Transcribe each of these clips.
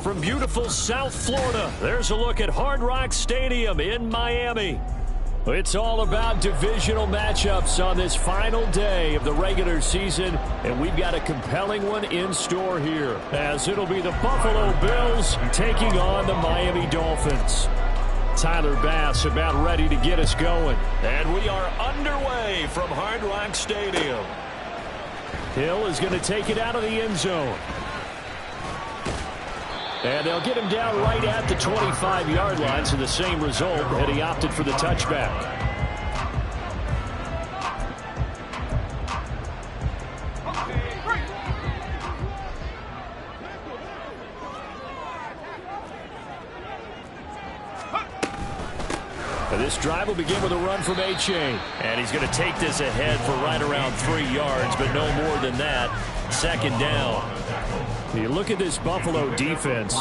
From beautiful South Florida, there's a look at Hard Rock Stadium in Miami. It's all about divisional matchups on this final day of the regular season, and we've got a compelling one in store here, as it'll be the Buffalo Bills taking on the Miami Dolphins. Tyler Bass about ready to get us going, and we are underway from Hard Rock Stadium. Hill is going to take it out of the end zone. And they'll get him down right at the 25-yard line, so the same result, and he opted for the touchback. And this drive will begin with a run from A-Chain. And he's going to take this ahead for right around 3 yards, but no more than that. Second down. You look at this Buffalo defense,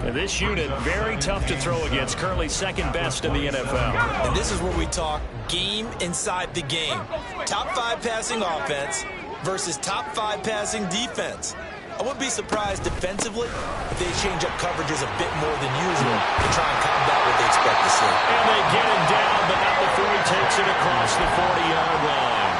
and this unit very tough to throw against, currently second best in the NFL. And this is where we talk game inside the game. Top 5 passing offense versus top 5 passing defense. I wouldn't be surprised defensively if they change up coverages a bit more than usual to try and combat what they expect to see. And they get him down, but not before he takes it across the 40-yard line.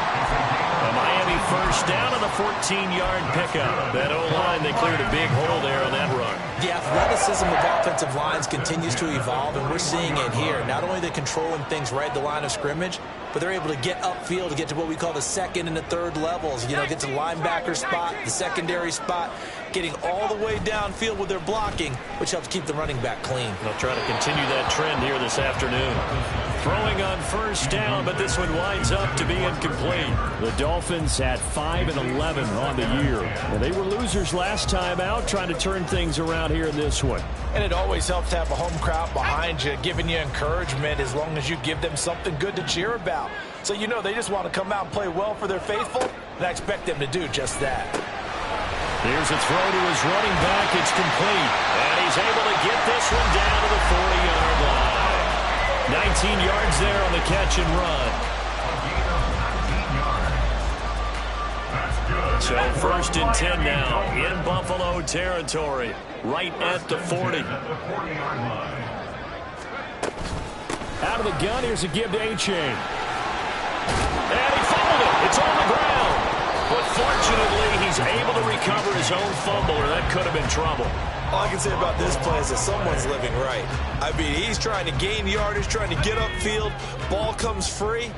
A Miami first down on the 14-yard pickup. That O-line, they cleared a big hole there on that run. The athleticism of offensive lines continues to evolve, and we're seeing it here. Not only are they controlling things right at the line of scrimmage, but they're able to get upfield to get to what we call the second and the third levels. You know, get to the linebacker spot, the secondary spot, getting all the way downfield with their blocking, which helps keep the running back clean. They'll try to continue that trend here this afternoon. Throwing on first down, but this one winds up to be incomplete. The Dolphins at 5-11 on the year. And they were losers last time out, trying to turn things around here in this one. And it always helps to have a home crowd behind you, giving you encouragement as long as you give them something good to cheer about. So you know they just want to come out and play well for their faithful, and I expect them to do just that. Here's a throw to his running back. It's complete. And he's able to get this one down to the 40-yard line. 19 yards there on the catch and run. So first and 10 now in Buffalo territory, right at the 40. Out of the gun, here's a give to A-Chain. And he fumbled it. It's on the ground. But fortunately, he's able to recover his own fumble, or that could have been trouble. All I can say about this play is that someone's living right. I mean, he's trying to gain yardage, trying to get upfield. Ball comes free.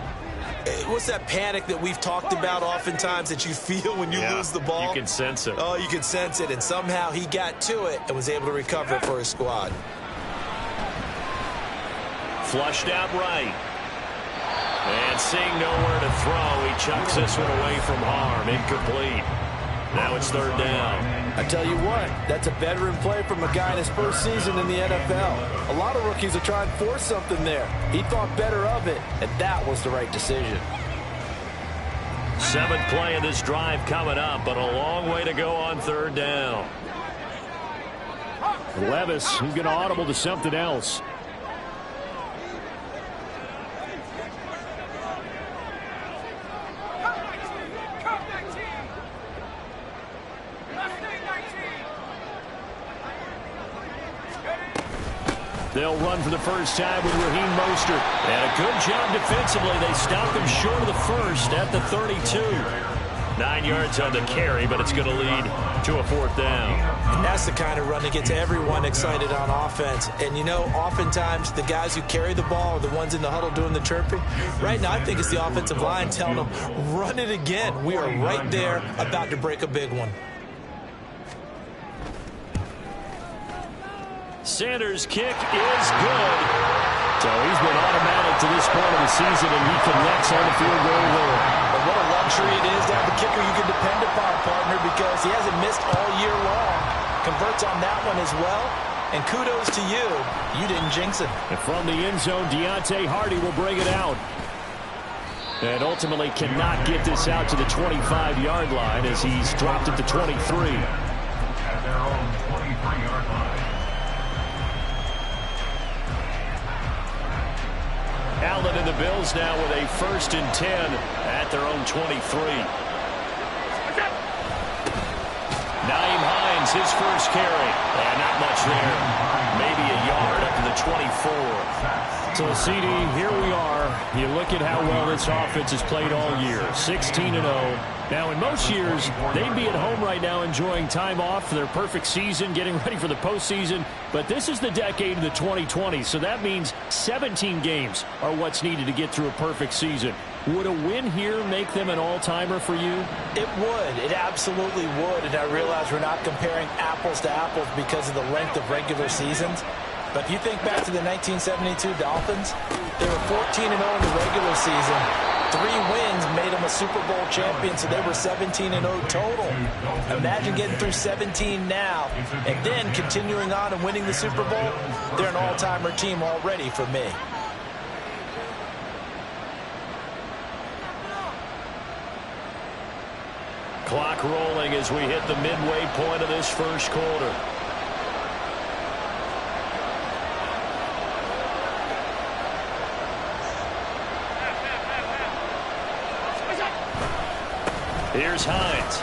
What's that panic that we've talked about oftentimes that you feel when you lose the ball? You can sense it. Oh, you can sense it. And somehow he got to it and was able to recover it for his squad. Flushed out right. And seeing nowhere to throw, he chucks this one away from harm. Incomplete. Now it's third down. I tell you what, that's a veteran play from a guy in his first season in the NFL. A lot of rookies will try and force something there. He thought better of it, and that was the right decision. 7th play of this drive coming up, but a long way to go on third down. Levis, he's going to audible to something else. They'll run for the first time with Raheem Mostert. And a good job defensively. They stopped him short of the first at the 32. 9 yards on the carry, but it's going to lead to a fourth down. And that's the kind of run that gets everyone excited on offense. And, you know, oftentimes the guys who carry the ball are the ones in the huddle doing the chirping. Right now, I think it's the offensive line telling them, run it again. We are right there about to break a big one. Sanders' kick is good. So he's been automatic to this point of the season, and he connects on the field goal there. But what a luxury it is to have a kicker you can depend upon, partner, because he hasn't missed all year long. Converts on that one as well. And kudos to you. You didn't jinx it. And from the end zone, Deontay Hardy will bring it out. And ultimately cannot get this out to the 25-yard line as he's dropped it to 23. At their own 23-yard line. Allen and the Bills now with a 1st and 10 at their own 23. Naeem Hines, his first carry. And not much there. Maybe a yard up to the 24. So, CD, here we are. You look at how well this offense has played all year, 16-0. Now, in most years, they'd be at home right now enjoying time off for their perfect season, getting ready for the postseason. But this is the decade of the 2020s, so that means 17 games are what's needed to get through a perfect season. Would a win here make them an all-timer for you? It would. It absolutely would. And I realize we're not comparing apples to apples because of the length of regular seasons. But if you think back to the 1972 Dolphins, they were 14-0 in the regular season. 3 wins made them a Super Bowl champion, so they were 17-0 total. Imagine getting through 17 now and then continuing on and winning the Super Bowl. They're an all-timer team already for me. Clock rolling as we hit the midway point of this first quarter. Here's Hines.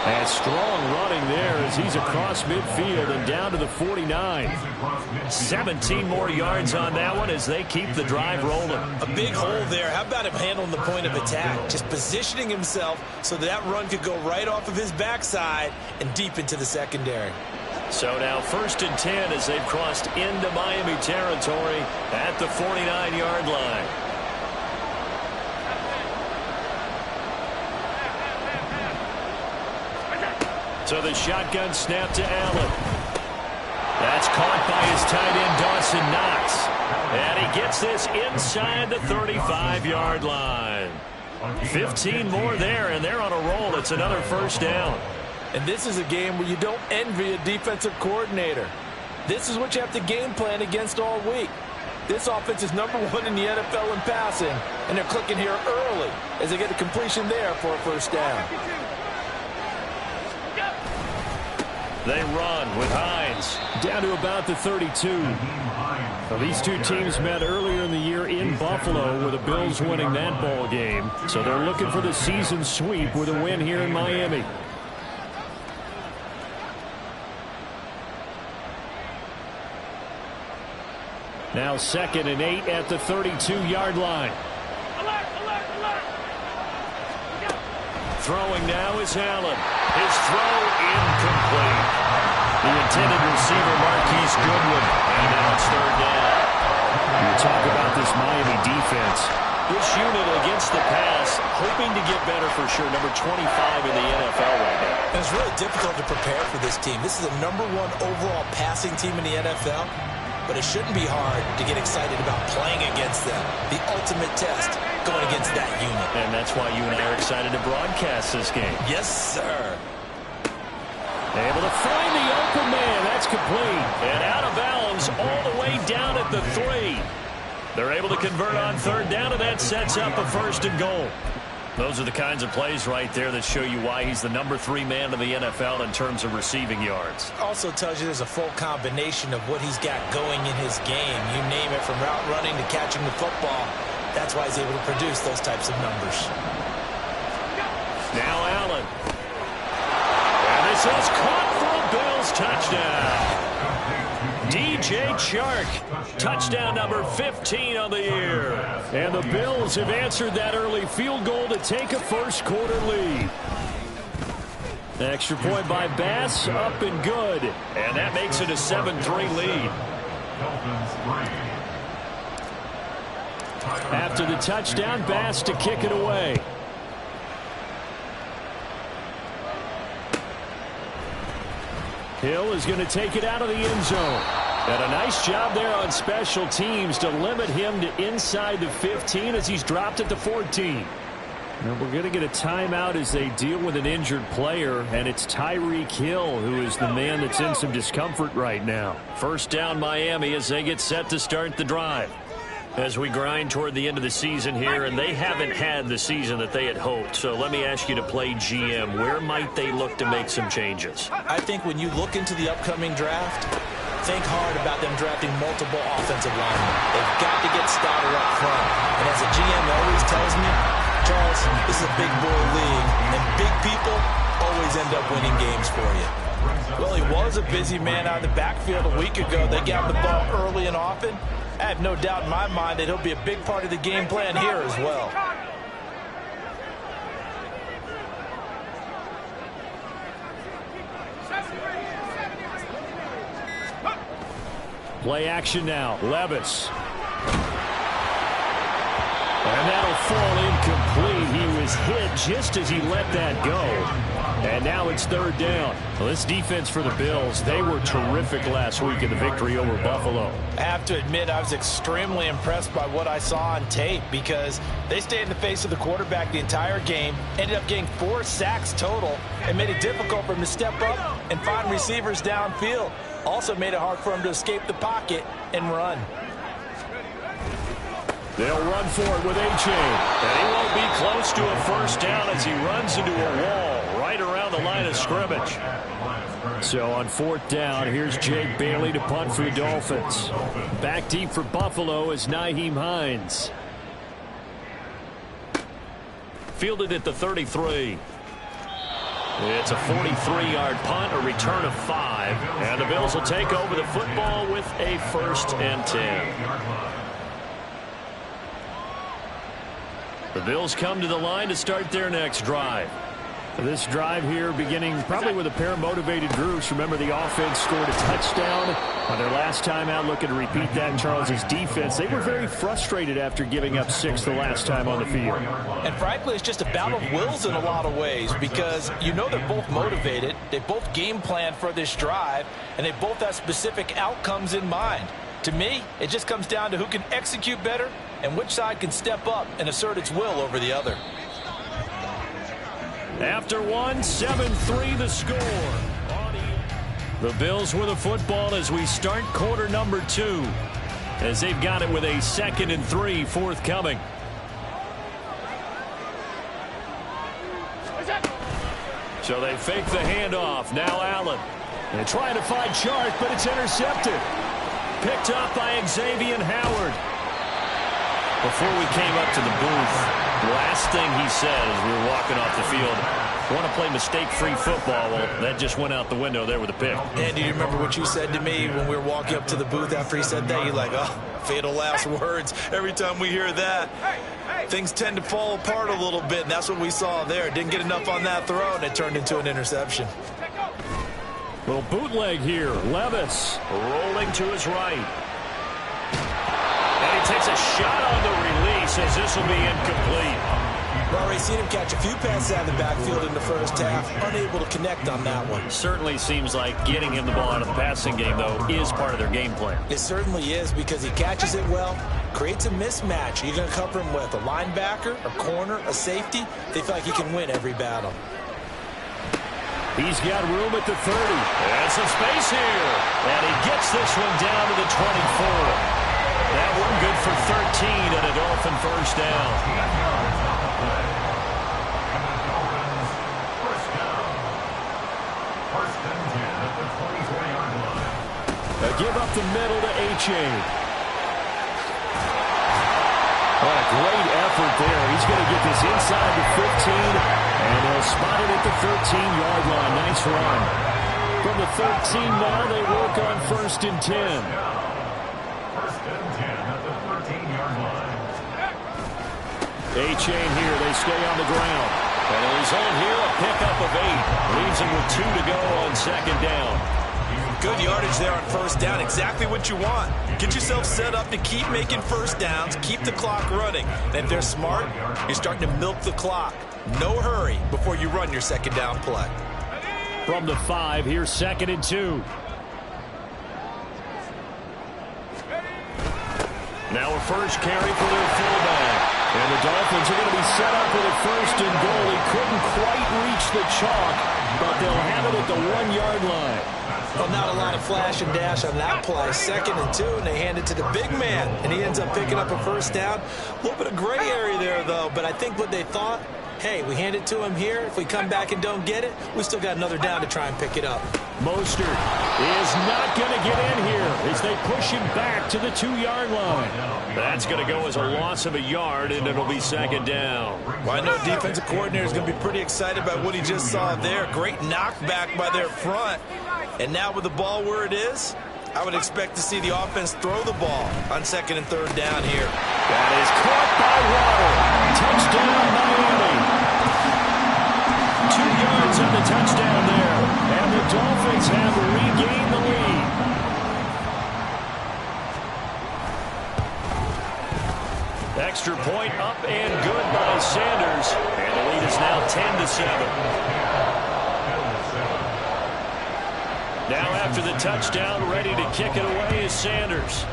And strong running there as he's across midfield and down to the 49. 17 more yards on that one as they keep the drive rolling. A big hole there. How about him handling the point of attack? Just positioning himself so that run could go right off of his backside and deep into the secondary. So now 1st and 10 as they've crossed into Miami territory at the 49-yard line. So the shotgun snap to Allen. That's caught by his tight end, Dawson Knox. And he gets this inside the 35-yard line. 15 more there, and they're on a roll. It's another first down. And this is a game where you don't envy a defensive coordinator. This is what you have to game plan against all week. This offense is #1 in the NFL in passing, and they're clicking here early as they get a completion there for a first down. They run with Hines down to about the 32. Well, these two teams met earlier in the year in Buffalo with the Bills winning that ball game. So they're looking for the season sweep with a win here in Miami. Now 2nd and 8 at the 32-yard line. Throwing now is Allen. His throw incomplete. The intended receiver, Marquise Goodwin. And now it's 3rd down. You talk about this Miami defense. This unit against the pass, hoping to get better for sure. Number 25 in the NFL right now. And it's really difficult to prepare for this team. This is a #1 overall passing team in the NFL. But it shouldn't be hard to get excited about playing against them. The ultimate test going against that unit. And that's why you and I are excited to broadcast this game. Yes, sir. Able to find the open man. That's complete. And out of bounds all the way down at the 3. They're able to convert on 3rd down, and that sets up a 1st and goal. Those are the kinds of plays right there that show you why he's the #3 man in the NFL in terms of receiving yards. Also tells you there's a full combination of what he's got going in his game. You name it, from route running to catching the football. That's why he's able to produce those types of numbers. Now Allen. And this is caught for a Bills touchdown. DJ Chark, touchdown number 15 on the year. And the Bills have answered that early field goal to take a first quarter lead. Extra point by Bass, up and good. And that makes it a 7-3 lead. After the touchdown, Bass to kick it away. Hill is going to take it out of the end zone. And a nice job there on special teams to limit him to inside the 15 as he's dropped at the 14. And we're going to get a timeout as they deal with an injured player, and it's Tyreek Hill who is the man that's in some discomfort right now. First down Miami as they get set to start the drive. As we grind toward the end of the season here, and they haven't had the season that they had hoped. So let me ask you to play GM. Where might they look to make some changes? I think when you look into the upcoming draft, think hard about them drafting multiple offensive linemen. They've got to get started up front. And as a GM always tells me, Charles, this is a big boy league, and big people always end up winning games for you. Well, he was a busy man out of the backfield a week ago. They got him the ball early and often. I have no doubt in my mind that he'll be a big part of the game plan here as well. Play action now. Levis. And that'll fall incomplete. He was hit just as he let that go. And now it's third down. Well, this defense for the Bills, they were terrific last week in the victory over Buffalo. I have to admit, I was extremely impressed by what I saw on tape because they stayed in the face of the quarterback the entire game, ended up getting 4 sacks total, and made it difficult for him to step up and find receivers downfield. Also made it hard for him to escape the pocket and run. They'll run for it with A-Chain. And he won't be close to a first down as he runs into a wall right around the line of scrimmage. So on fourth down, here's Jake Bailey to punt for the Dolphins. Back deep for Buffalo is Nyheim Hines. Fielded at the 33. It's a 43-yard punt, a return of 5. And the Bills will take over the football with a 1st and 10. The Bills come to the line to start their next drive. This drive here beginning probably with a pair of motivated groups. Remember, the offense scored a touchdown on their last time out. Looking to repeat that in Charles's defense. They were very frustrated after giving up 6 the last time on the field. And frankly, it's just a battle of wills in a lot of ways because you know they're both motivated. They both game plan for this drive, and they both have specific outcomes in mind. To me, it just comes down to who can execute better and which side can step up and assert its will over the other. After one, 7-3 the score. The Bills with the football as we start quarter number 2. As they've got it with a 2nd and 3 forthcoming. So they fake the handoff. Now Allen. And trying to find Chark, but it's intercepted. Picked up by Xavier Howard. Before we came up to the booth, the last thing he said as we were walking off the field, want to play mistake-free football. Well, that just went out the window there with a pick. And do you remember what you said to me when we were walking up to the booth after he said that? You're like, oh, fatal last words. Every time we hear that, things tend to fall apart a little bit, and that's what we saw there. Didn't get enough on that throw, and it turned into an interception. Little bootleg here. Levis rolling to his right. And he takes a shot on the release as this will be incomplete. We've already seen him catch a few passes out of the backfield in the first half. Unable to connect on that one. Certainly seems like getting him the ball out of the passing game, though, is part of their game plan. It certainly is because he catches it well, creates a mismatch. You're going to cover him with a linebacker, a corner, a safety. They feel like he can win every battle. He's got room at the 30. And some space here. And he gets this one down to the 24. That one good for 13 and a Dolphin first down. A give up the middle to A-Chain. What a great effort there. He's going to get this inside the 15, and they'll spot it at the 13-yard line. Nice run. From the 13 now, they work on 1st and 10. 1st and 10 at the 13-yard line. A-Chain here. They stay on the ground. And a result here, a pickup of 8. Leaves him with 2 to go on 2nd down. Good yardage there on 1st down. Exactly what you want. Get yourself set up to keep making 1st downs, keep the clock running. And if they're smart, you're starting to milk the clock. No hurry before you run your 2nd down play. From the 5, here's 2nd and 2. Now a first carry for their fullback. And the Dolphins are going to be set up with a 1st and goal. He couldn't quite reach the chalk, but they'll have it at the 1-yard line. Well, not a lot of flash and dash on that play. 2nd and 2, and they hand it to the big man, and he ends up picking up a 1st down. A little bit of gray area there, though, but I think what they thought hey, we hand it to him here. If we come back and don't get it, we still got another down to try and pick it up. Mostert is not going to get in here as they push him back to the 2-yard line. That's going to go as a loss of a yard, and it'll be second down. Well, I know defensive coordinator is going to be pretty excited about what he just saw there. Great knockback by their front. And now with the ball where it is, I would expect to see the offense throw the ball on 2nd and 3rd down here. That is caught by Waddle. Touchdown, Miami. 2 yards on the touchdown there. And the Dolphins have regained the lead. Extra point up and good by Sanders. And the lead is now 10-7. Now after the touchdown, ready to kick it away is Sanders.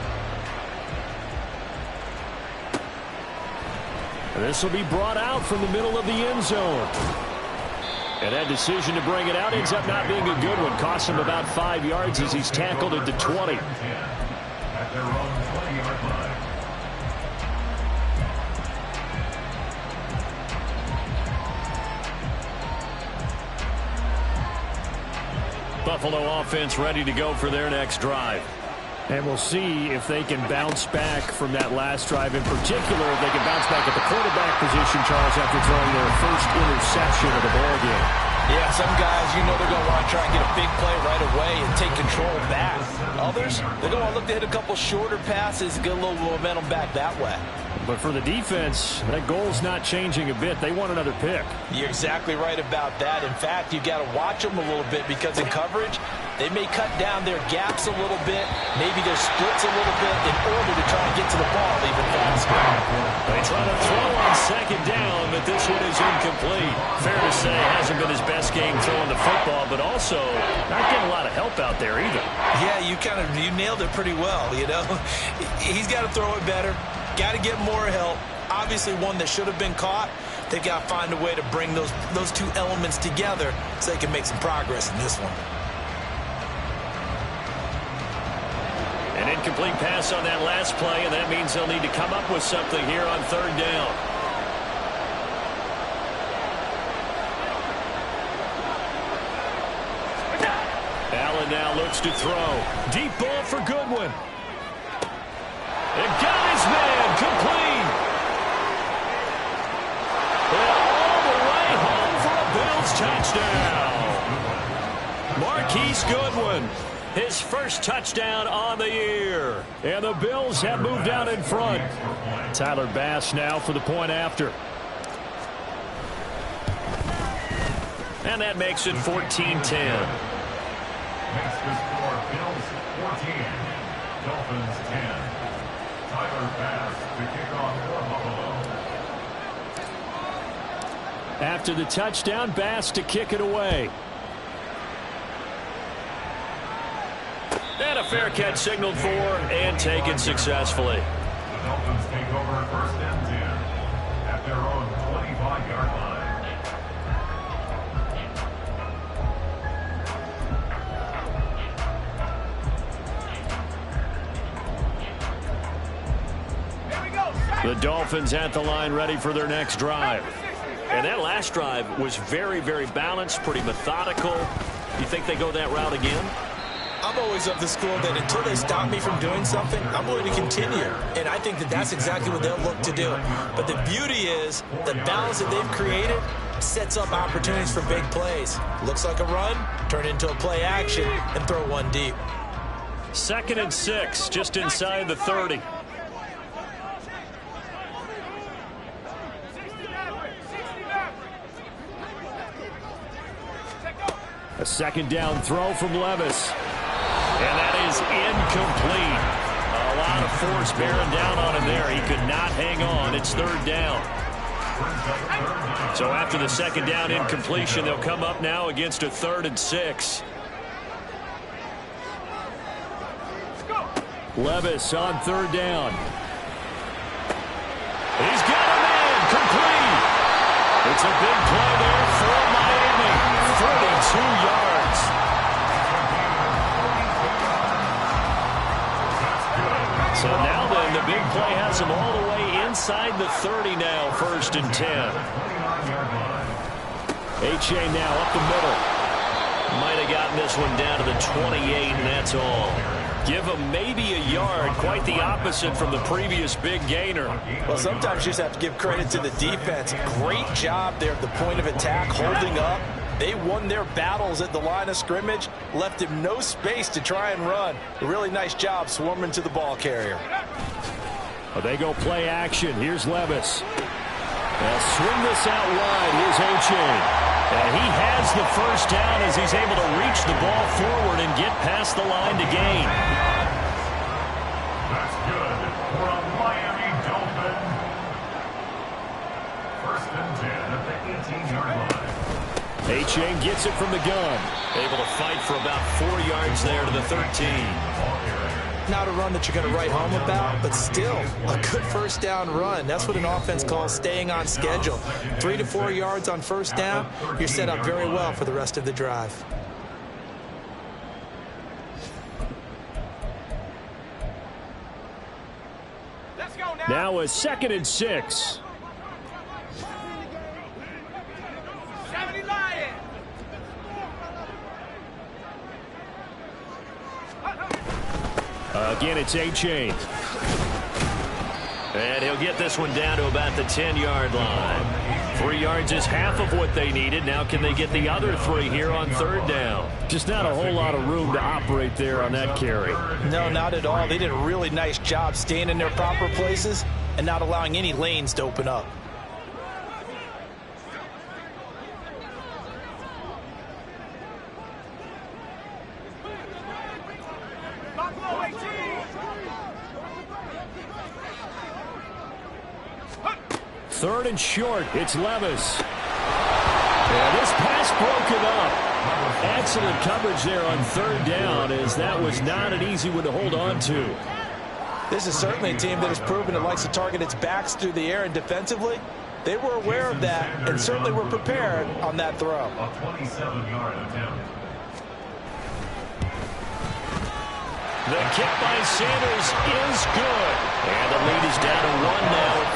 And this will be brought out from the middle of the end zone. And that decision to bring it out ends up not being a good one. Costs him about 5 yards as he's tackled at the 20. At their own 20-yard line. Buffalo offense ready to go for their next drive. And we'll see if they can bounce back from that last drive. In particular, if they can bounce back at the quarterback position, Charles, after throwing their first interception of the ball game. Yeah, some guys, you know they're going to want to try and get a big play right away and take control back. Others, they're going to look to hit a couple shorter passes and get a little momentum back that way. But for the defense, that goal's not changing a bit. They want another pick. You're exactly right about that. In fact, you've got to watch them a little bit because in coverage, they may cut down their gaps a little bit, maybe their splits a little bit in order to try and get to the ball even faster. They try to throw on 2nd down, but this one is incomplete. Fair to say, hasn't been his best game throwing the football, but also not getting a lot of help out there either. Yeah, you nailed it pretty well, you know. He's got to throw it better. Got to get more help. Obviously one that should have been caught. They've got to find a way to bring those two elements together so they can make some progress in this one. An incomplete pass on that last play, and that means they'll need to come up with something here on 3rd down. Allen now looks to throw. Deep ball for Goodwin. And got his man complete. And all the way home for a Bills touchdown. Marquise Goodwin, his first touchdown on the year. And the Bills have moved out in front. Tyler Bass now for the point after. And that makes it 14-10. Makes the score Bills 14, Dolphins 10. Tyler Bass to kick off for Buffalo. After the touchdown, Bass to kick it away. And a fair catch signaled for and taken successfully. The Dolphins take over 1st and 10 at their own 25-yard line. The Dolphins at the line ready for their next drive. And that last drive was very, very balanced, pretty methodical. You think they go that route again? I'm always of the school that until they stop me from doing something, I'm going to continue. And I think that that's exactly what they'll look to do. But the beauty is the balance that they've created sets up opportunities for big plays. Looks like a run, turn it into a play action, and throw one deep. 2nd and 6, just inside the 30. A 2nd down throw from Levis. And that is incomplete. A lot of force bearing down on him there. He could not hang on. It's 3rd down. So after the 2nd down incompletion, they'll come up now against a 3rd and 6. Levis on 3rd down. He's got a man complete. It's a big play there for Miami. 32 yards. So now then, the big play has him all the way inside the 30 now, 1st and 10. H.A. now up the middle. Might have gotten this one down to the 28, and that's all. Give him maybe a yard, quite the opposite from the previous big gainer. Well, sometimes you just have to give credit to the defense. Great job there at the point of attack, holding up. They won their battles at the line of scrimmage, left him no space to try and run. A really nice job swarming to the ball carrier. Well, they go play action. Here's Levis. They'll swing this out wide. Here's H.A. And he has the first down as he's able to reach the ball forward and get past the line to gain. That's good for a Miami Dolphin. First and 10 at the 18-yard line. H.A. gets it from the gun. Able to fight for about 4 yards there to the 13. Not a run that you're going to write home about, but still a good first down run. That's what an offense calls staying on schedule. 3 to 4 yards on first down, you're set up very well for the rest of the drive. Now a 2nd and 6. Again, it's H.A. And he'll get this one down to about the 10-yard line. 3 yards is half of what they needed. Now can they get the other 3 here on 3rd down? Just not a whole lot of room to operate there on that carry. No, not at all. They did a really nice job staying in their proper places and not allowing any lanes to open up. Third and short, it's Levis. And this pass broken up. Excellent coverage there on 3rd down, as that was not an easy one to hold on to. This is certainly a team that has proven it likes to target its backs through the air, and defensively, they were aware of that and certainly were prepared on that throw. A 27-yard attempt. The kick by Sanders is good. And the lead is down to 1 now at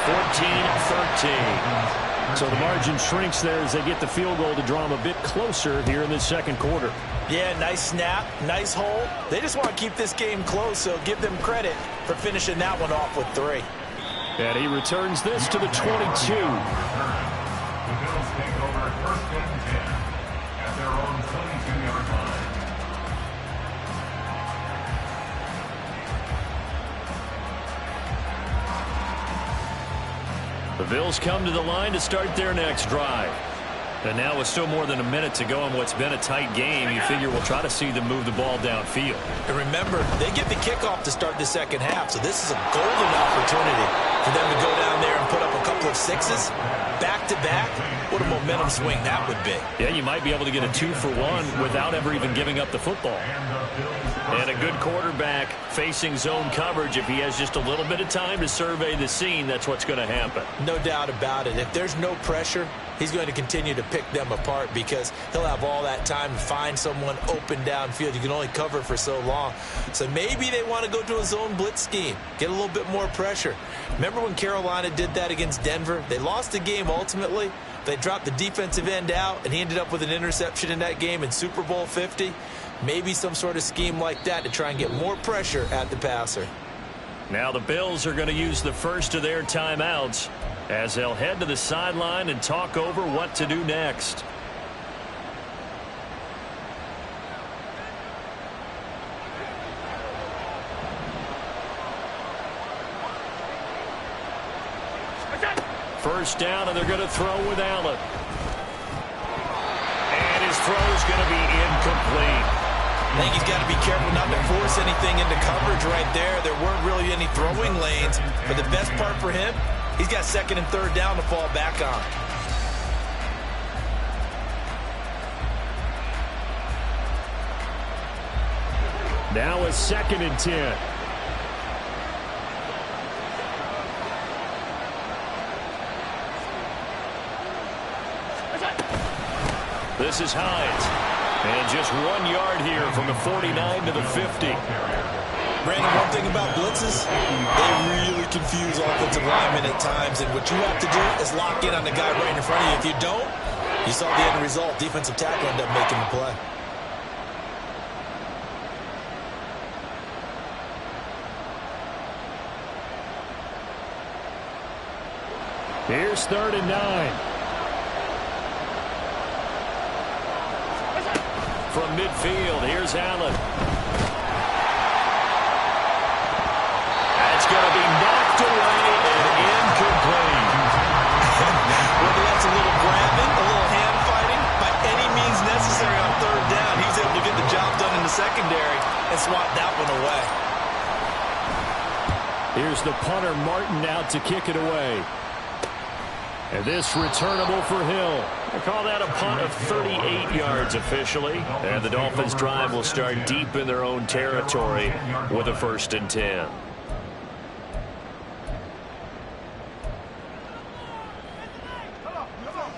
14-13. So the margin shrinks there as they get the field goal to draw them a bit closer here in the 2nd quarter. Yeah, nice snap, nice hole. They just want to keep this game close, so give them credit for finishing that one off with 3. And he returns this to the 22. The Bills take over 1st and 10 at their own 22-yard line. The Bills come to the line to start their next drive. And now with still more than a minute to go in what's been a tight game, you figure we'll try to see them move the ball downfield. And remember, they get the kickoff to start the 2nd half, so this is a golden opportunity for them to go down there and put up a couple of 6s back-to-back. What a momentum swing that would be. Yeah, you might be able to get a 2-for-1 without ever even giving up the football. And a good quarterback facing zone coverage. If he has just a little bit of time to survey the scene, that's what's going to happen. No doubt about it. If there's no pressure, he's going to continue to pick them apart because he'll have all that time to find someone open downfield. You can only cover for so long. So maybe they want to go to a zone blitz scheme, get a little bit more pressure. Remember when Carolina did that against Denver? They lost the game ultimately. They dropped the defensive end out, and he ended up with an interception in that game in Super Bowl 50. Maybe some sort of scheme like that to try and get more pressure at the passer. Now the Bills are going to use the first of their timeouts as they'll head to the sideline and talk over what to do next. First down, and they're going to throw with Allen. And his throw is going to be incomplete. I think he's got to be careful not to force anything into coverage right there. There weren't really any throwing lanes. But the best part for him, he's got 2nd and 3rd down to fall back on. Now a 2nd and 10. This is Hines. And just 1 yard here from the 49 to the 50. Brandon, one thing about blitzes, they really confuse offensive linemen at times. And what you have to do is lock in on the guy right in front of you. If you don't, You saw the end result. Defensive tackle ended up making the play. Here's 3rd and 9. From midfield, here's Allen. That's going to be knocked away and incomplete. Whether that's a little grabbing, a little hand fighting, by any means necessary on 3rd down, he's able to get the job done in the secondary and swat that one away. Here's the punter, Martin, out to kick it away. And this returnable for Hill. I call that a punt of 38 yards officially. And the Dolphins' drive will start deep in their own territory with a 1st and 10.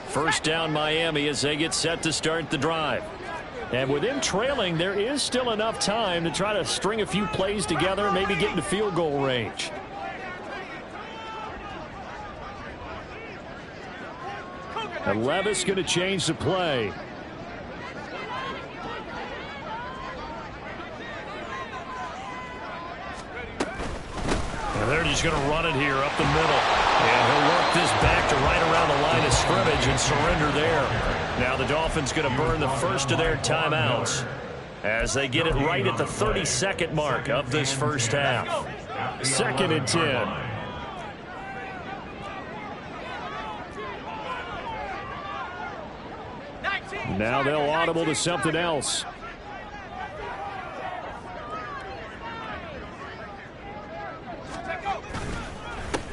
First down Miami as they get set to start the drive. And with them trailing, there is still enough time to try to string a few plays together, maybe get into field goal range. And Levis going to change the play. And they're just going to run it here up the middle. And he'll work this back to right around the line of scrimmage and surrender there. Now the Dolphins going to burn the first of their timeouts as they get it right at the 32nd mark of this first half. 2nd and 10. Now they'll audible to something else.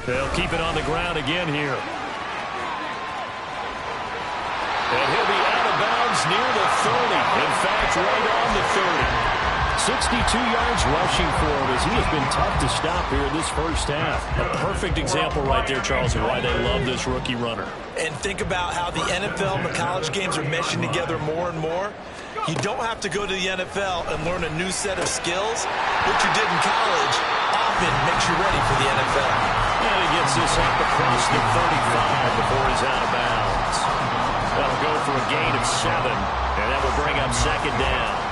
They'll keep it on the ground again here. And he'll be out of bounds near the 30. In fact, right on the 30. 62 yards rushing for him as he has been tough to stop here in this first half. A perfect example right there, Charles, of why they love this rookie runner. And think about how the NFL and the college games are meshing together more and more. You don't have to go to the NFL and learn a new set of skills. What you did in college often makes you ready for the NFL. And he gets this up across the 35 before he's out of bounds. That'll go for a gain of 7, and that will bring up 2nd down.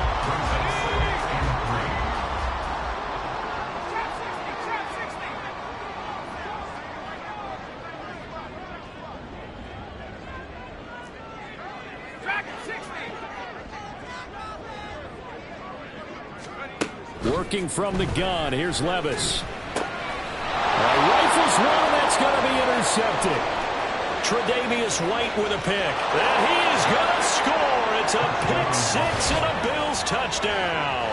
Working from the gun, here's Levis. Rifles one, that's going to be intercepted. Tre'Davious White with a pick. And he is going to score. It's a pick 6 and a Bills touchdown.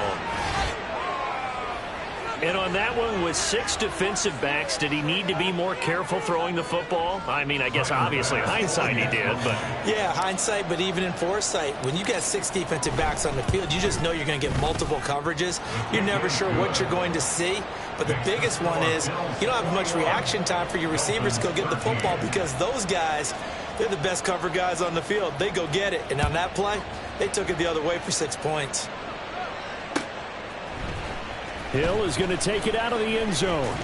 And on that one, with 6 defensive backs, did he need to be more careful throwing the football? I mean, I guess obviously hindsight he did, but... Yeah, hindsight, but even in foresight, when you got 6 defensive backs on the field, you just know you're going to get multiple coverages. You're never sure what you're going to see. But the biggest one is you don't have much reaction time for your receivers to go get the football because those guys, they're the best cover guys on the field. They go get it. And on that play, they took it the other way for 6 points. Hill is going to take it out of the end zone.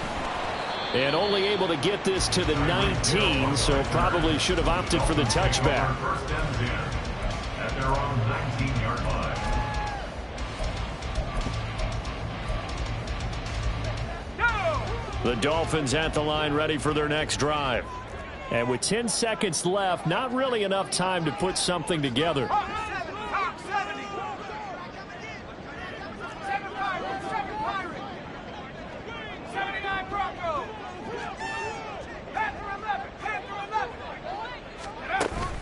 And only able to get this to the 19, so probably should have opted for the touchback. First and 10 at their own 19-yard line. The Dolphins at the line ready for their next drive. And with 10 seconds left, not really enough time to put something together.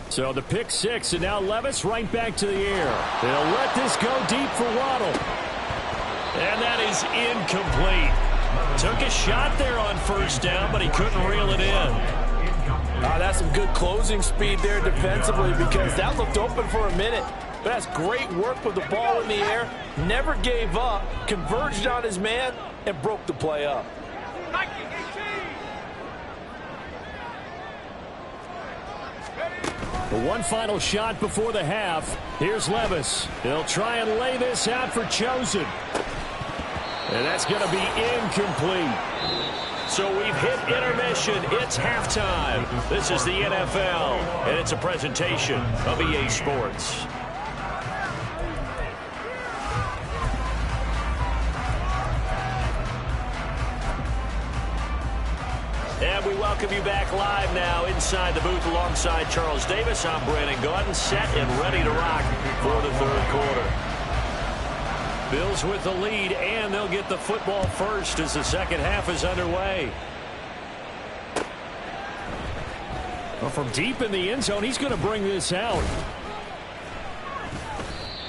So the pick 6, and now Levis right back to the air. They'll let this go deep for Waddle. And that is incomplete. Took a shot there on first down, but he couldn't reel it in. That's some good closing speed there defensively because that looked open for a minute. But that's great work with the ball in the air. Never gave up, converged on his man, and broke the play up. One final shot before the half. Here's Levis. He'll try and lay this out for Chosen. And that's going to be incomplete. So we've hit intermission. It's halftime. This is the NFL, and it's a presentation of EA Sports. And we welcome you back live now inside the booth alongside Charles Davis. I'm Brandon Gaudin, set and ready to rock for the third quarter. Bills with the lead, and they'll get the football first as the second half is underway. Well, from deep in the end zone, he's going to bring this out.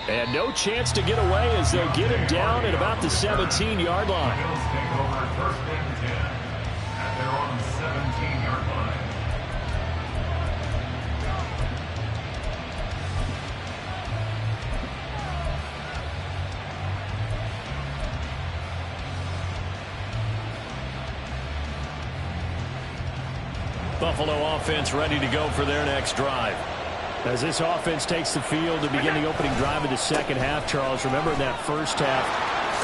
And no chance to get away as they'll get him down at about the 17-yard line. Bills take over first and 10 at their own 17-yard line. Buffalo offense ready to go for their next drive. As this offense takes the field to begin the opening drive of the second half, Charles, remember in that first half,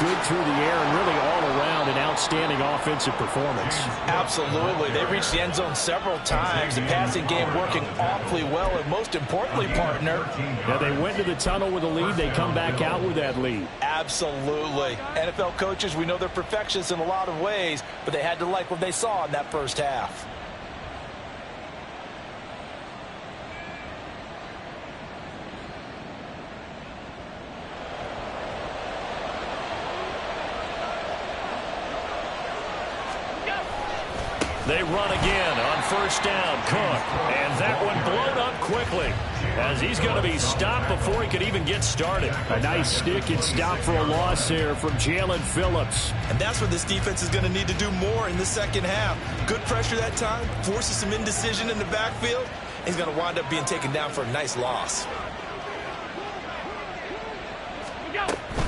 good through the air and really all around an outstanding offensive performance. Absolutely. They reached the end zone several times. The passing game working awfully well, and most importantly, partner. Now they went to the tunnel with a lead. They come back out with that lead. Absolutely. NFL coaches, we know they're perfectionists in a lot of ways, but they had to like what they saw in that first half. They run again on first down. Cook. And that one blown up quickly as he's going to be stopped before he could even get started. A nice stick and stop for a loss there from Jalen Phillips. And that's where this defense is going to need to do more in the second half. Good pressure that time, forces some indecision in the backfield. He's going to wind up being taken down for a nice loss.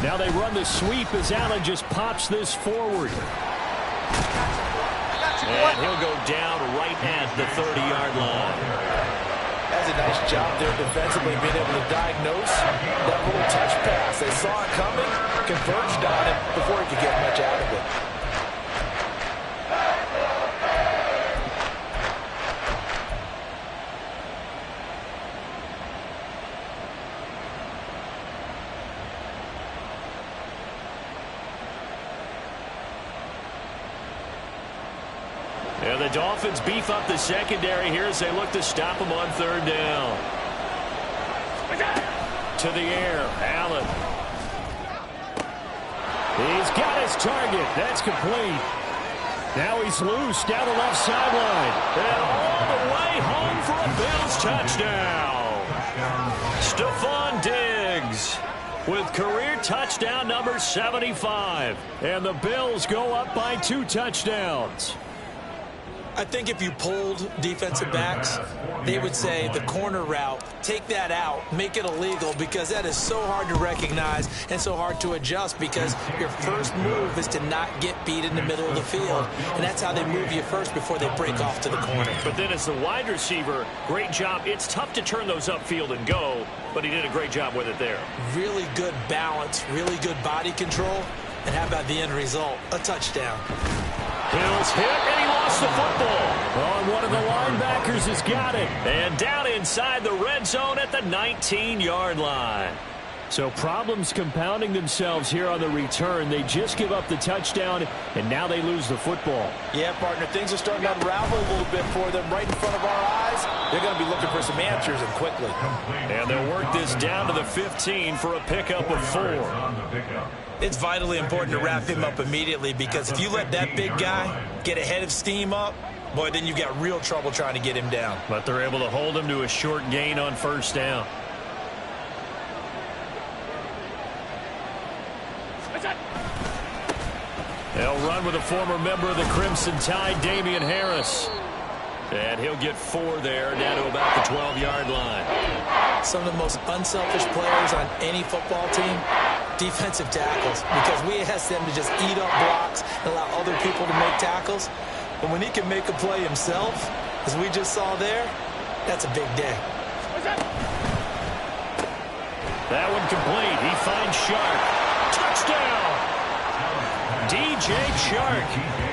Now they run the sweep as Allen just pops this forward. And he'll go down right at the 30-yard line. That's a nice job there defensively, being able to diagnose that little touch pass. They saw it coming, converged on it before he could get much out of it. And the Dolphins beef up the secondary here as they look to stop him on third down. To the air, Allen. He's got his target. That's complete. Now he's loose down the left sideline. And all the way home for a Bills touchdown. Stephon Diggs with career touchdown number 75. And the Bills go up by 2 touchdowns. I think if you polled defensive backs, they would say the corner route, take that out, make it illegal, because that is so hard to recognize and so hard to adjust, because your first move is to not get beat in the middle of the field. And that's how they move you first before they break off to the corner. But then as the wide receiver, great job. It's tough to turn those upfield and go, but he did a great job with it there. Really good balance, really good body control. And how about the end result? A touchdown. Hill's hit, and he lost the football. Oh, and one of the linebackers has got it. And down inside the red zone at the 19-yard line. So problems compounding themselves here on the return. They just give up the touchdown, and now they lose the football. Yeah, partner, things are starting to unravel a little bit for them right in front of our eyes. They're going to be looking for some answers, and quickly. And they'll work this down to the 15 for a pickup of 4. It's vitally important to wrap him up immediately, because if you let that big guy get ahead of steam up, boy, then you've got real trouble trying to get him down. But they're able to hold him to a short gain on first down. They'll run with a former member of the Crimson Tide, Damian Harris. And he'll get 4 there, down to about the 12-yard line. Some of the most unselfish players on any football team, defensive tackles, because we ask them to just eat up blocks and allow other people to make tackles. But when he can make a play himself, as we just saw there, that's a big day. That one complete. He finds Sharp. Touchdown! DJ Chark,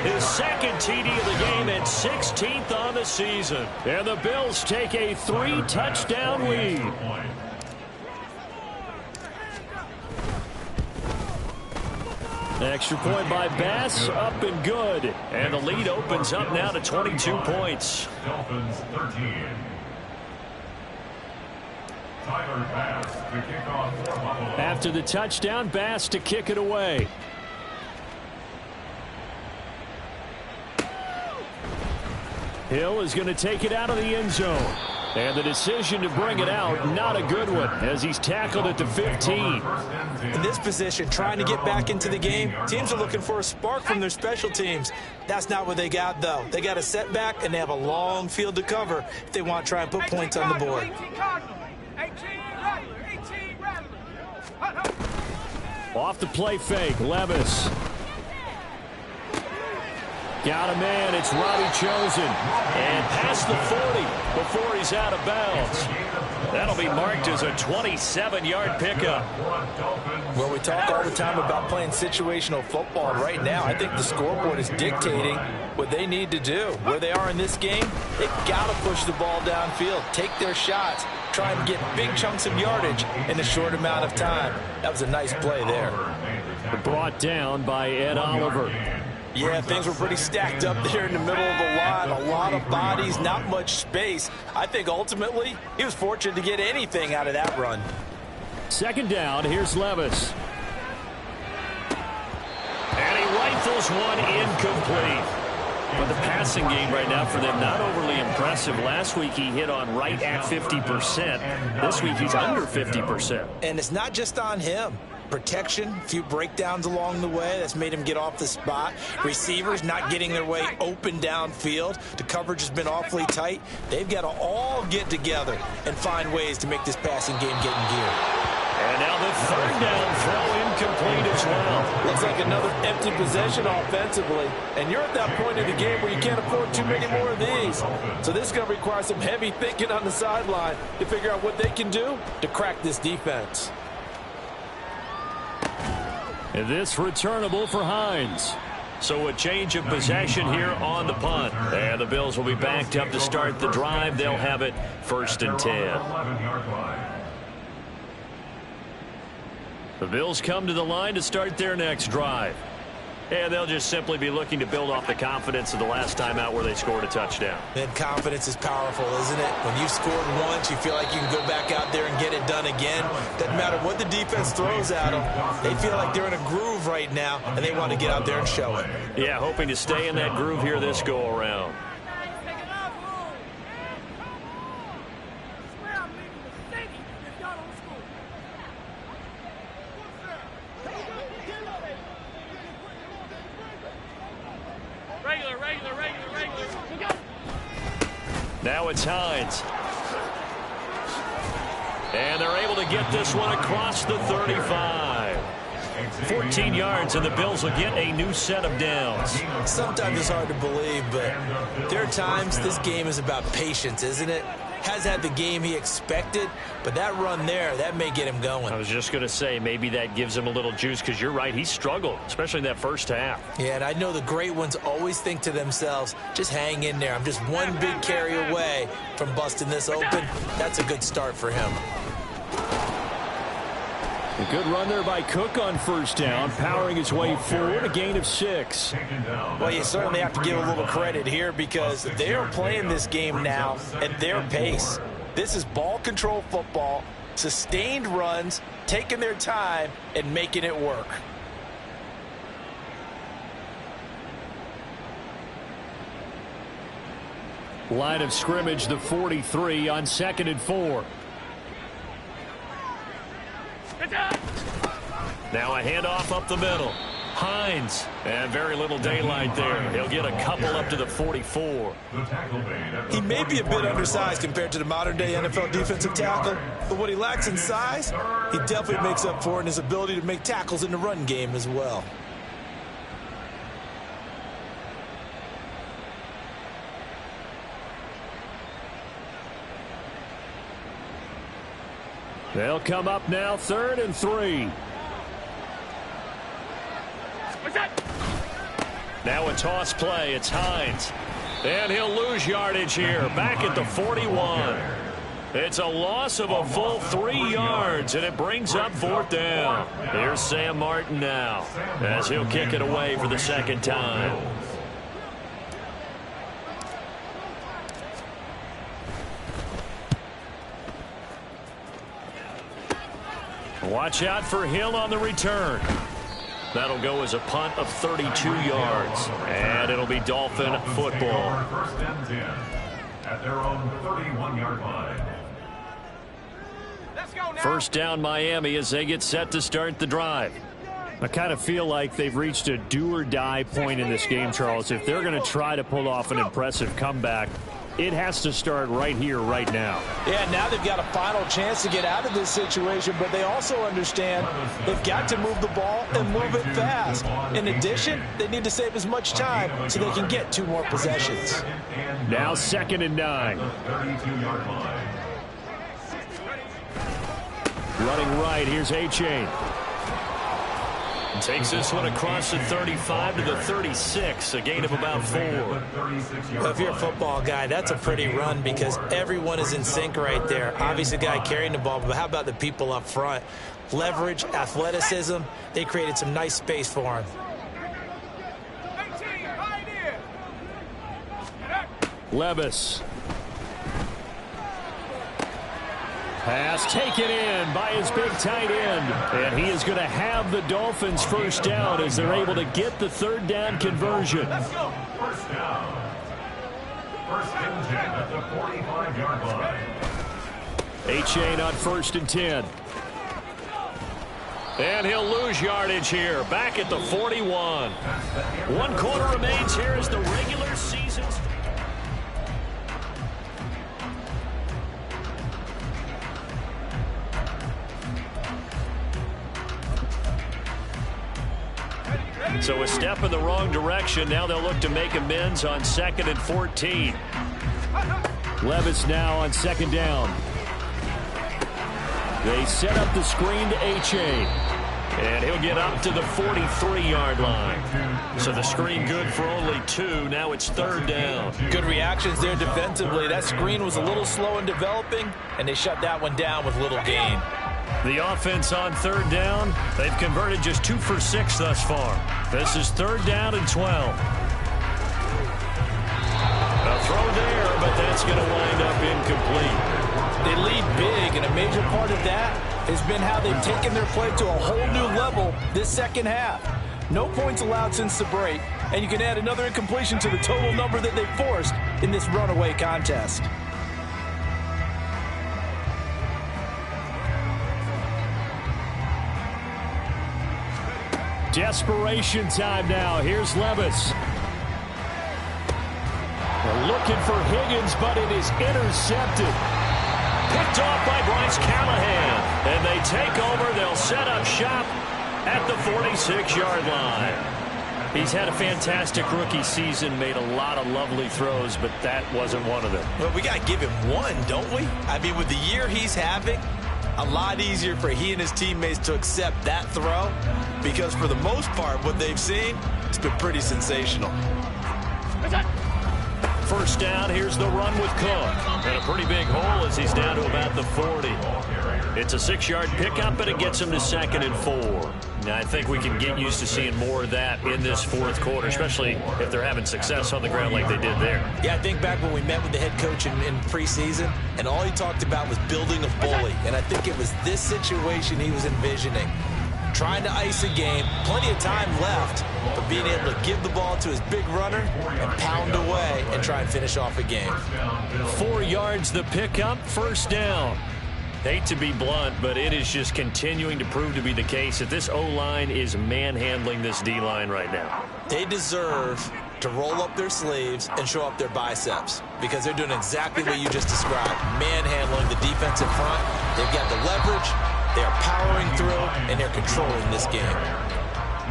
his second TD of the game and 16th on the season. And the Bills take a 3-touchdown lead. Extra point by Bass, up and good. And the lead opens up now to 22 points. Dolphins 13. Tyler Bass to kick off for Buffalo. After the touchdown, Bass to kick it away. Hill is going to take it out of the end zone. And the decision to bring it out, not a good one, as he's tackled at the 15. In this position, trying to get back into the game, teams are looking for a spark from their special teams. That's not what they got, though. They got a setback, and they have a long field to cover if they want to try and put points on the board. Off the play fake, Levis. Got a man, it's Robbie Chosen. And past the 40 before he's out of bounds. That'll be marked as a 27-yard pickup. Well, we talk all the time about playing situational football. And right now, I think the scoreboard is dictating what they need to do. Where they are in this game, they've got to push the ball downfield, take their shots, try and get big chunks of yardage in a short amount of time. That was a nice play there. Brought down by Ed Oliver. Yeah, things were pretty stacked up there in the middle of the line. A lot of bodies, not much space. I think ultimately he was fortunate to get anything out of that run. Second down, here's Levis. And he rifles one incomplete. But the passing game right now for them, not overly impressive. Last week he hit on right at 50%. This week he's under 50%. And it's not just on him. Protection, a few breakdowns along the way. That's made him get off the spot. Receivers not getting their way open downfield. The coverage has been awfully tight. They've got to all get together and find ways to make this passing game get in gear. And now the third down throw incomplete as well. Looks like another empty possession offensively. And you're at that point in the game where you can't afford too many more of these. So this is going to require some heavy thinking on the sideline to figure out what they can do to crack this defense. And this returnable for Hines. So a change of possession here on the punt. And the Bills will be backed up to start the drive. They'll have it 1st and 10. The Bills come to the line to start their next drive. And they'll just simply be looking to build off the confidence of the last time out where they scored a touchdown. And confidence is powerful, isn't it? When you've scored once, you feel like you can go back out there and get it done again. Doesn't matter what the defense throws at them. They feel like they're in a groove right now, and they want to get out there and show it. Yeah, hoping to stay in that groove here this go-around. Now it's Hines. And they're able to get this one across the 35. 14 yards, and the Bills will get a new set of downs. Sometimes it's hard to believe, but there are times this game is about patience, isn't it? Has had the game he expected, but that run there, that may get him going. I was just going to say, maybe that gives him a little juice, because you're right, he struggled, especially in that first half. Yeah, and I know the great ones always think to themselves, just hang in there. I'm just one big carry away from busting this open. That's a good start for him. A good run there by Cook on first down, powering his way forward, a gain of 6. Well, you certainly have to give a little credit here because they are playing this game now at their pace. This is ball control football, sustained runs, taking their time, and making it work. Line of scrimmage, the 43 on 2nd and 4. Now a handoff up the middle. Hines, and very little daylight there. He'll get a couple up to the 44. He may be a bit undersized compared to the modern-day NFL defensive tackle, but what he lacks in size, he definitely makes up for in his ability to make tackles in the run game as well. They'll come up now 3rd and 3. Now a toss play. It's Hines. And he'll lose yardage here. Back at the 41. It's a loss of a full 3 yards, and it brings up 4th down. Here's Sam Martin now, as he'll kick it away for the 2nd time. Watch out for Hill on the return. That'll go as a punt of 32 yards. And it'll be Dolphin football. First and 10 at their own 31-yard line. First down Miami as they get set to start the drive. I kind of feel like they've reached a do-or-die point in this game, Charles. If they're going to try to pull off an impressive comeback, it has to start right here, right now. Yeah, now they've got a final chance to get out of this situation, but they also understand they've got to move the ball and move it fast. In addition, they need to save as much time so they can get 2 more possessions. Now 2nd and 9. 32-yard line. Running right, here's A-Chain. Takes this one across the 35 to the 36, a gain of about 4. Well, if you're a football guy, that's a pretty run because everyone is in sync right there. Obviously, the guy carrying the ball, but how about the people up front? Leverage, athleticism, they created some nice space for him. Levis. Pass taken in by his big tight end. And he is going to have the Dolphins first down as they're able to get the 3rd down conversion. Let's go. First down. First and 10 at the 45-yard line. A-Chain on 1st and 10. And he'll lose yardage here. Back at the 41. 1 quarter remains here as the regular season. So a step in the wrong direction. Now they'll look to make amends on 2nd and 14. Levis now on 2nd down. They set up the screen to A-Chain. And he'll get up to the 43-yard line. So the screen good for only 2. Now it's 3rd down. Good reactions there defensively. That screen was a little slow in developing, and they shut that one down with little gain. The offense on 3rd down, they've converted just 2 for 6 thus far. This is 3rd down and 12. A throw there, but that's going to wind up incomplete. They lead big, and a major part of that has been how they've taken their play to a whole new level this 2nd half. No points allowed since the break, and you can add another incompletion to the total number that they forced in this runaway contest. Desperation time now. Here's Levis. They're looking for Higgins, but it is intercepted. Picked off by Bryce Callahan. And they take over. They'll set up shop at the 46-yard line. He's had a fantastic rookie season, made a lot of lovely throws, but that wasn't one of them. Well, we got to give him one, don't we? I mean, with the year he's having, a lot easier for he and his teammates to accept that throw because for the most part, what they've seen, it's been pretty sensational. First down, here's the run with Cook. And a pretty big hole as he's down to about the 40. It's a 6-yard pickup, and it gets him to 2nd and 4. Now, I think we can get used to seeing more of that in this 4th quarter, especially if they're having success on the ground like they did there. Yeah, I think back when we met with the head coach in preseason, and all he talked about was building a bully. And I think it was this situation he was envisioning. Trying to ice a game, plenty of time left, but being able to give the ball to his big runner and pound away and try and finish off a game. 4 yards the pickup, first down. Hate to be blunt, but it is just continuing to prove to be the case that this O-line is manhandling this D-line right now. They deserve to roll up their sleeves and show up their biceps because they're doing exactly what you just described, manhandling the defensive front. They've got the leverage, they're powering through, and they're controlling this game.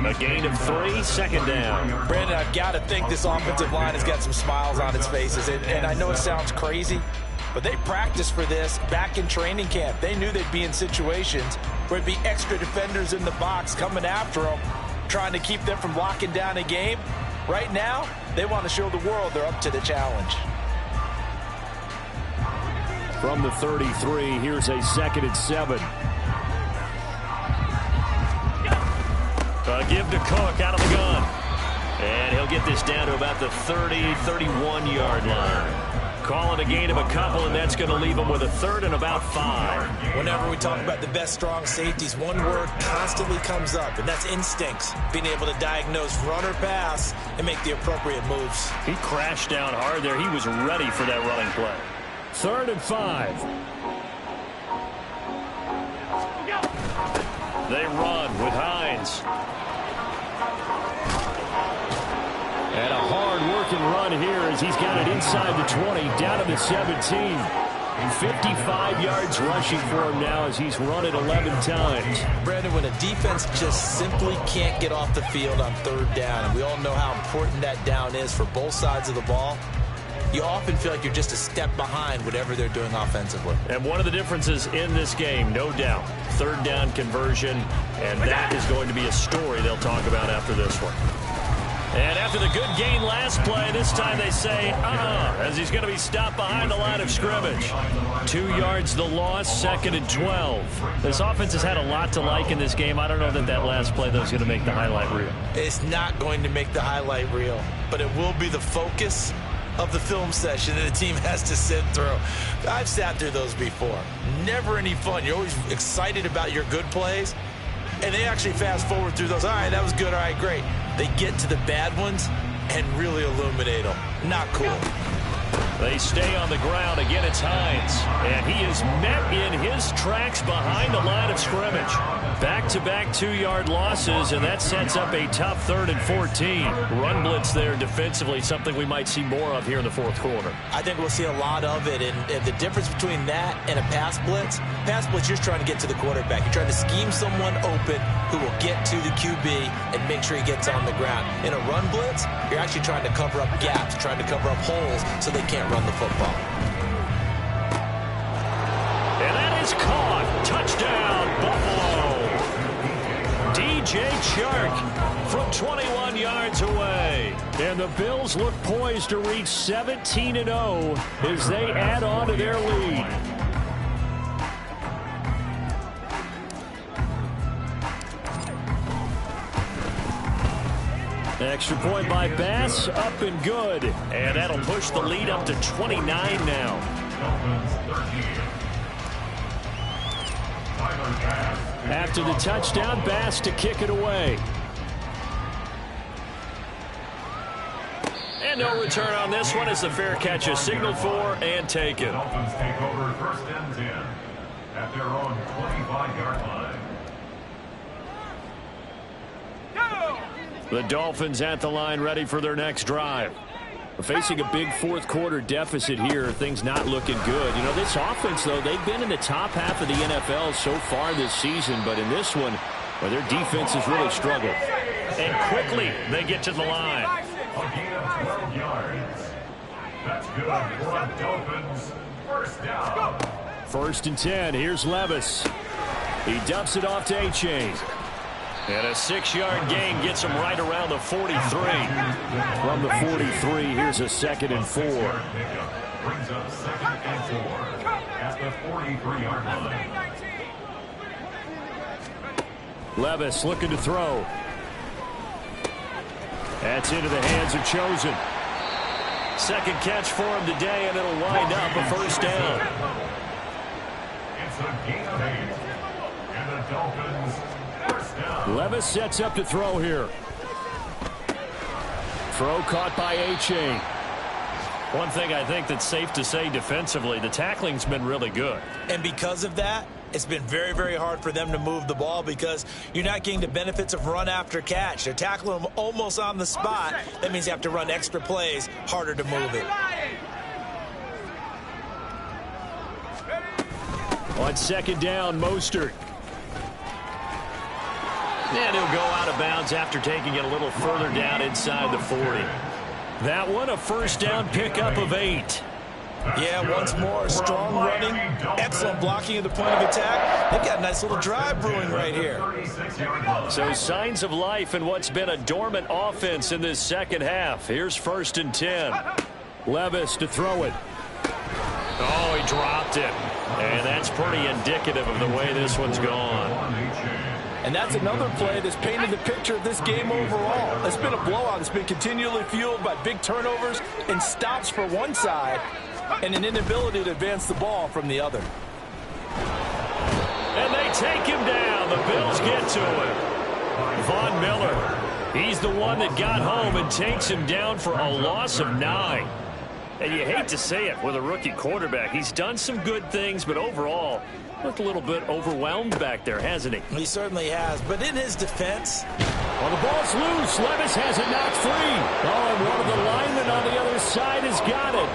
A gain of 3, 2nd down. Brandon, I've got to think this offensive line has got some smiles on its faces, and I know it sounds crazy, but they practiced for this back in training camp. They knew they'd be in situations where it'd be extra defenders in the box coming after them, trying to keep them from locking down a game. Right now, they want to show the world they're up to the challenge. From the 33, here's a 2nd and 7. Give to Cook out of the gun. And he'll get this down to about the 30, 31-yard line. Call it a gain of a couple, and that's going to leave them with a 3rd and about 5. Whenever we talk about the best strong safeties, one word constantly comes up, and that's instincts. Being able to diagnose run or pass and make the appropriate moves. He crashed down hard there. He was ready for that running play. 3rd and 5. They run with Hines. And a hard-working run here as he's got it inside the 20, down to the 17. 55 yards rushing for him now as he's run it 11 times. Brandon, when a defense just simply can't get off the field on 3rd down, and we all know how important that down is for both sides of the ball, you often feel like you're just a step behind whatever they're doing offensively. And one of the differences in this game, no doubt, 3rd down conversion, and that is going to be a story they'll talk about after this one. And after the good gain last play, this time they say, as he's going to be stopped behind the line of scrimmage. 2 yards the loss, 2nd and 12. This offense has had a lot to like in this game. I don't know that last play, though, is going to make the highlight reel. It's not going to make the highlight reel, but it will be the focus of the film session that the team has to sit through. I've sat through those before. Never any fun. You're always excited about your good plays, and they actually fast forward through those. All right, that was good. All right, great. They get to the bad ones and really illuminate them. Not cool. They stay on the ground. Again, it's Hines. And he is met in his tracks behind the line of scrimmage. Back-to-back 2-yard losses, and that sets up a tough 3rd and 14. Run blitz there defensively, something we might see more of here in the 4th quarter. I think we'll see a lot of it, and the difference between that and a pass blitz, you're trying to get to the quarterback. You're trying to scheme someone open who will get to the QB and make sure he gets on the ground. In a run blitz, you're actually trying to cover up gaps, trying to cover up holes so they can't run the football. And that is caught. Touchdown, Buffalo. DJ Chark from 21 yards away. And the Bills look poised to reach 17-0 as they add on to their lead. Extra point by Bass, up and good. And that'll push the lead up to 29 now. After the touchdown, Bass to kick it away. And no return on this one as the fair catch is signaled for and taken. Dolphins take over 1st and 10 at their own 25-yard line. The Dolphins at the line ready for their next drive. Facing a big 4th quarter deficit here, things not looking good. You know, this offense, though, they've been in the top half of the NFL so far this season, but in this one, well, their defense has really struggled. And quickly, they get to the line. A gain of 12 yards. That's good for a Dolphins 1st down. 1st and 10, here's Levis. He dumps it off to A-Chain. And a 6-yard gain gets him right around the 43. From the 43, here's a 2nd and 4. Brings up 2nd and 4 at the 43-yard line. Levis looking to throw. That's into the hands of Chosen. 2nd catch for him today, and it'll wind up a 1st down. It's a gain of 8. And the Dolphins 1st down. Levis sets up to throw here. Throw caught by A-Chain. One thing I think that's safe to say defensively, the tackling's been really good. And because of that, it's been very, very hard for them to move the ball because you're not getting the benefits of run after catch. They're tackling them almost on the spot. That means you have to run extra plays, harder to move it. On 2nd down, Mostert. And he'll go out of bounds after taking it a little further down inside the 40. That one, a 1st down pickup of 8. Yeah, once more, strong running, excellent blocking at the point of attack. They've got a nice little drive brewing right here. So signs of life in what's been a dormant offense in this second half. Here's 1st and 10. Levis to throw it. Oh, he dropped it. And that's pretty indicative of the way this one's gone. And that's another play that's painted the picture of this game overall. It's been a blowout. It's been continually fueled by big turnovers and stops for one side and an inability to advance the ball from the other. And they take him down. The Bills get to him. Von Miller, he's the one that got home and takes him down for a loss of 9. And you hate to say it with a rookie quarterback. He's done some good things, but overall, looked a little bit overwhelmed back there, hasn't he? He certainly has, but in his defense... Well, the ball's loose. Levis has it knocked free. Oh, and one of the linemen on the other side has got it.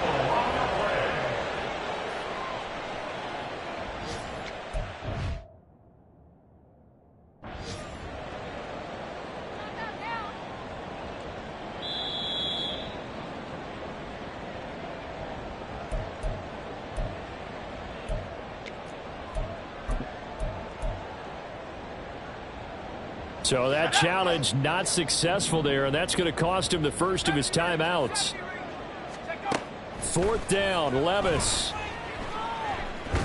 So that challenge not successful there, and that's going to cost him the first of his timeouts. 4th down, Levis.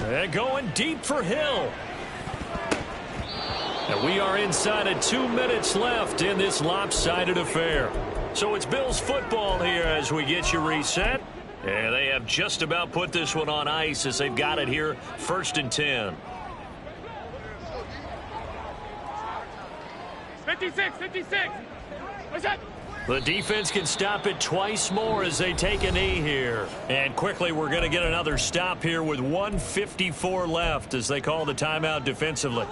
And going deep for Hill. And we are inside of 2 minutes left in this lopsided affair. So it's Bills football here as we get you reset. And they have just about put this one on ice as they've got it here, 1st and 10. 56. What's that? The defense can stop it twice more as they take a knee here. And quickly, we're going to get another stop here with 1:54 left as they call the timeout defensively.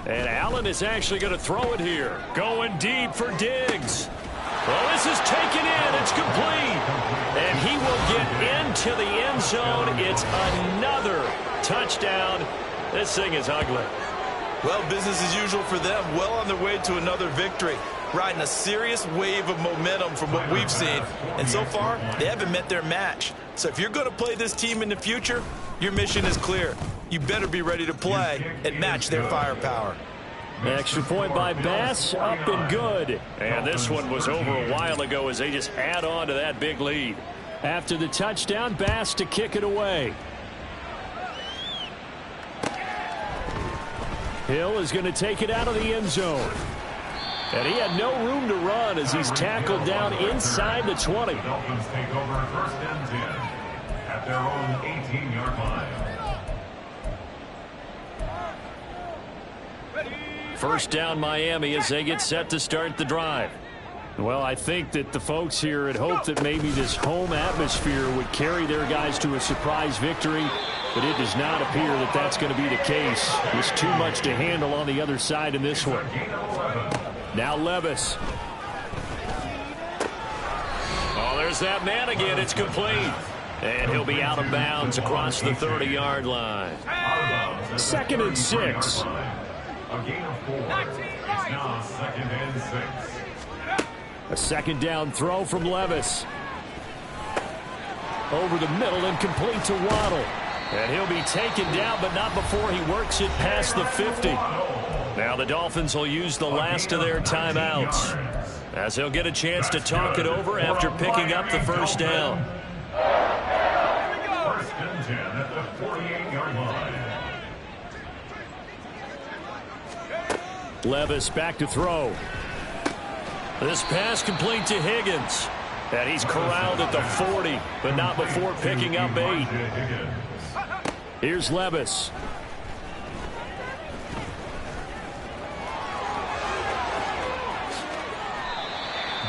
And Allen is actually going to throw it here. Going deep for Diggs. Well, this is taken in. It's complete. And he will get into the end zone. It's another touchdown. This thing is ugly. Well, business as usual for them. Well on their way to another victory. Riding a serious wave of momentum from what we've seen. And so far, they haven't met their match. So if you're going to play this team in the future, your mission is clear. You better be ready to play and match their firepower. Extra point by Bass, up and good. And this one was over a while ago as they just add on to that big lead. After the touchdown, Bass to kick it away. Hill is going to take it out of the end zone. And he had no room to run as he's tackled down inside the 20. The Dolphins take over 1st and 10 at their own 18-yard line. 1st down Miami as they get set to start the drive. Well, I think that the folks here had hoped that maybe this home atmosphere would carry their guys to a surprise victory, but it does not appear that that's going to be the case. There's too much to handle on the other side in this one. Now Levis. Oh, there's that man again. It's complete. And he'll be out of bounds across the 30-yard line. 2nd and 6. A gain of 4. It's now 2nd and 6. A 2nd down throw from Levis. Over the middle and complete to Waddle. And he'll be taken down, but not before he works it past the 50. Now the Dolphins will use the last of their timeouts as they'll get a chance to talk it over after picking up the 1st down. 1st and 10 at the 48-yard line. Levis back to throw. This pass complete to Higgins. And he's corralled at the 40, but not before picking up 8. Here's Levis.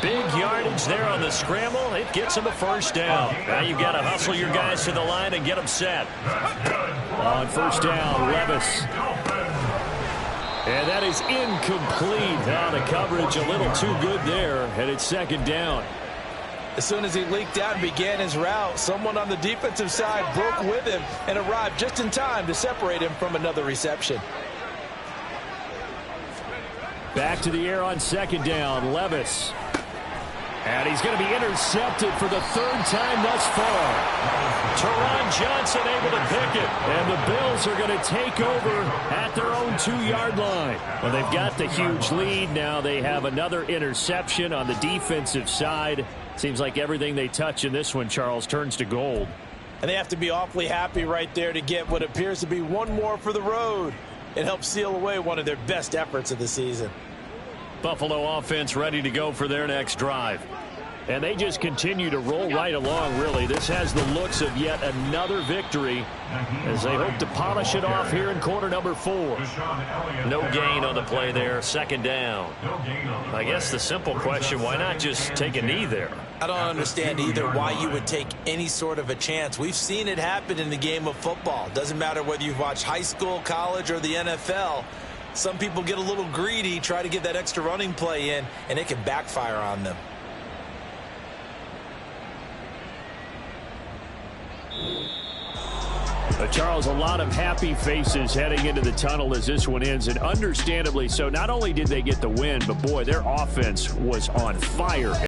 Big yardage there on the scramble. It gets him a 1st down. Now you've got to hustle your guys to the line and get them set. On 1st down, Levis. And that is incomplete. Now the coverage a little too good there, and it's 2nd down. As soon as he leaked out and began his route, someone on the defensive side broke with him and arrived just in time to separate him from another reception. Back to the air on second down, Levis. And he's going to be intercepted for the third time thus far. Teron Johnson able to pick it. And the Bills are going to take over at their own 2-yard line. Well, they've got the huge lead. Now they have another interception on the defensive side. Seems like everything they touch in this one, Charles, turns to gold. And they have to be awfully happy right there to get what appears to be one more for the road. It helps seal away one of their best efforts of the season. Buffalo offense ready to go for their next drive. And they just continue to roll right along, really. This has the looks of yet another victory as they hope to polish it off here in quarter number 4. No gain on the play there, second down. I guess the simple question, why not just take a knee there? I don't understand either why you would take any sort of a chance. We've seen it happen in the game of football. Doesn't matter whether you've watched high school, college, or the NFL. Some people get a little greedy, try to get that extra running play in, and it can backfire on them. Charles, a lot of happy faces heading into the tunnel as this one ends, and understandably so. Not only did they get the win, but boy, their offense was on fire.